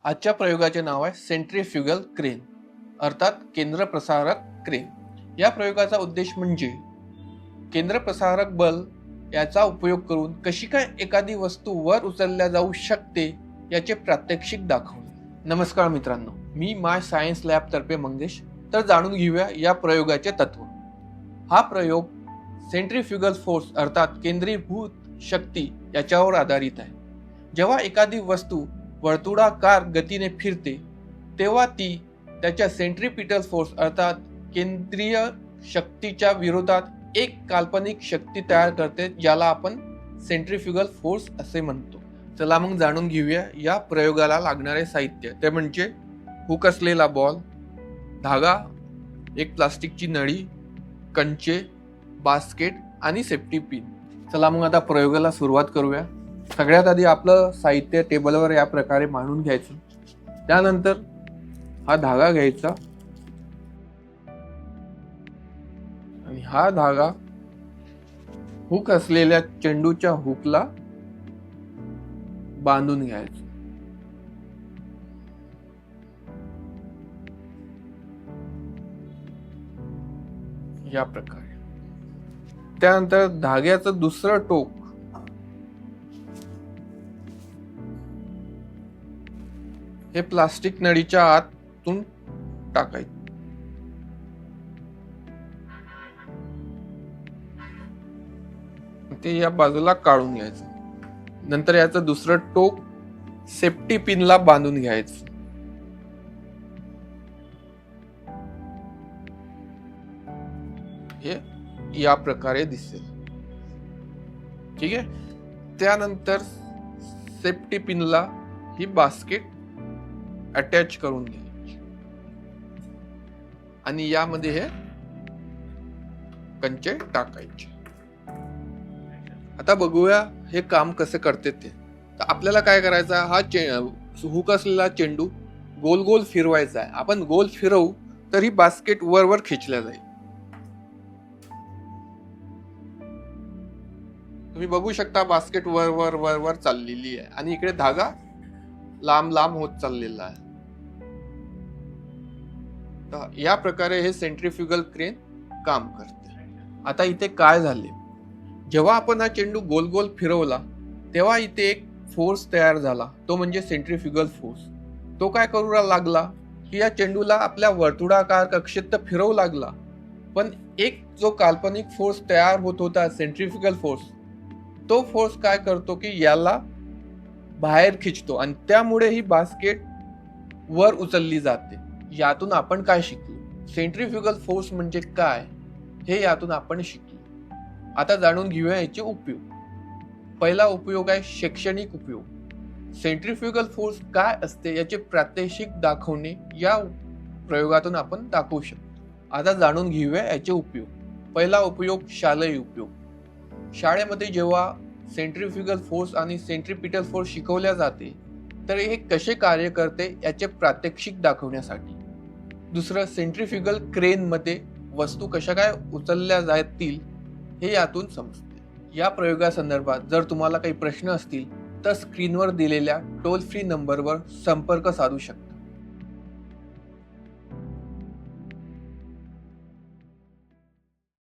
आजच्या प्रयोगाचे नाव आहे सेंट्रीफ्युगल क्रेन अर्थात केंद्रप्रसारक क्रेन। या प्रयोगाचा उद्देश म्हणजे केंद्रप्रसारक बल याचा उपयोग करून कशी काय एखादी वस्तू वर उचलल्या जाऊ शकते याचे प्रात्यक्षिक दाखवणे। नमस्कार मित्रांनो, मी माय सायन्स लॅब तर्फे मंगेश। तर जाणून घेऊया या प्रयोगाचे तत्व। हा प्रयोग सेंट्रीफ्युगल फोर्स अर्थात केंद्रीभूत शक्ती याच्यावर आधारित आहे। जेव्हा एखादी वस्तू वर्तुळाकार गतीने फिरते तेव्हा ती त्याच्या सेंट्रीपिटल फोर्स अर्थात केंद्रीय शक्तीच्या विरोधात एक काल्पनिक शक्ती तयार करते, ज्याला आपण सेंट्रीफ्युगल फोर्स असे म्हणतो। चला मग जाणून घेऊया या प्रयोगाला लागणारे साहित्य। ते म्हणजे हुक असलेला बॉल, धागा, एक प्लास्टिकची नळी, कंचे, बास्केट आणि सेफ्टी पिन। चला मग आता प्रयोगाला सुरुवात करूया। सगळ्यात आधी आपलं साहित्य टेबलवर या प्रकारे मांडून घ्यायचं। त्यानंतर हा धागा घ्यायचा आणि हा धागा हुक असलेल्या चेंडूच्या हुकला बांधून घ्यायचा। या प्रकारे। त्यानंतर धाग्याचं दुसरं टोक हे प्लास्टिक नळीच्या आतून टाकायचं। ते या बाजूला काढून घ्यायचं। नंतर याचं दुसरं टोक सेफ्टी पिनला बांधून घ्यायचं। हे या प्रकारे दिसेल, ठीक आहे। त्यानंतर सेफ्टी पिनला ही बास्केट अटॅच करून घ्यायची आणि यामध्ये हे कंचे टाकायचे। आता बघूया हे काम कसं करते ते। तर आपल्याला काय करायचं, हा हुक असलेला चेंडू गोल गोल फिरवायचा आहे। आपण गोल फिरवू तर ही बास्केट वर वर खेचल्या जाईल। तुम्ही बघू शकता बास्केट वर वर वर वर चाललेली आहे आणि इकडे धागा लांब लांब होत चाललेला आहे। तर या प्रकारे हे सेंट्रीफ्युगल क्रेन काम करते। आता इथे काय झाले, जेव्हा आपण हा चेंडू गोल गोल फिरवला तेव्हा इथे एक फोर्स तयार झाला, तो म्हणजे सेंट्रीफ्युगल फोर्स। तो काय करू लागला की या चेंडूला आपल्या वर्तुळाकार कक्षेत तर फिरवू लागला, पण एक जो काल्पनिक फोर्स तयार होत होता सेंट्रीफ्युगल फोर्स, तो फोर्स काय करतो की याला बाहेर खिचतो आणि त्यामुळे ही बास्केट वर उचलली जाते। यातून आपण काय शिकलो, सेंट्रीफ्युगल फोर्स म्हणजे काय हे यातून आपण शिकलो। आता जाणून घेऊया याचे उपयोग। पहिला उपयोग आहे शैक्षणिक उपयोग। सेंट्रीफ्युगल फोर्स काय असते याचे प्रात्यक्षिक दाखवणे या प्रयोगातून आपण दाखवू शकतो। आता जाणून घेऊया याचे उपयोग। पहिला उपयोग शालेय उपयोग। शाळेमध्ये जेव्हा सेंट्रीफ्युगल फोर्स आणि सेंट्रीपिटल फोर्स शिकवल्या जाते तर हे कसे कार्य करते याचे प्रात्यक्षिक दाखवण्यासाठी। दुसरं, सेंट्रीफ्युगल क्रेन मध्ये वस्तू कशा काय उचलल्या जातील हे यातून समजते। या प्रयोगासंदर्भात जर तुम्हाला काही प्रश्न असतील तर स्क्रीनवर दिलेल्या टोल फ्री नंबरवर संपर्क साधू शकता।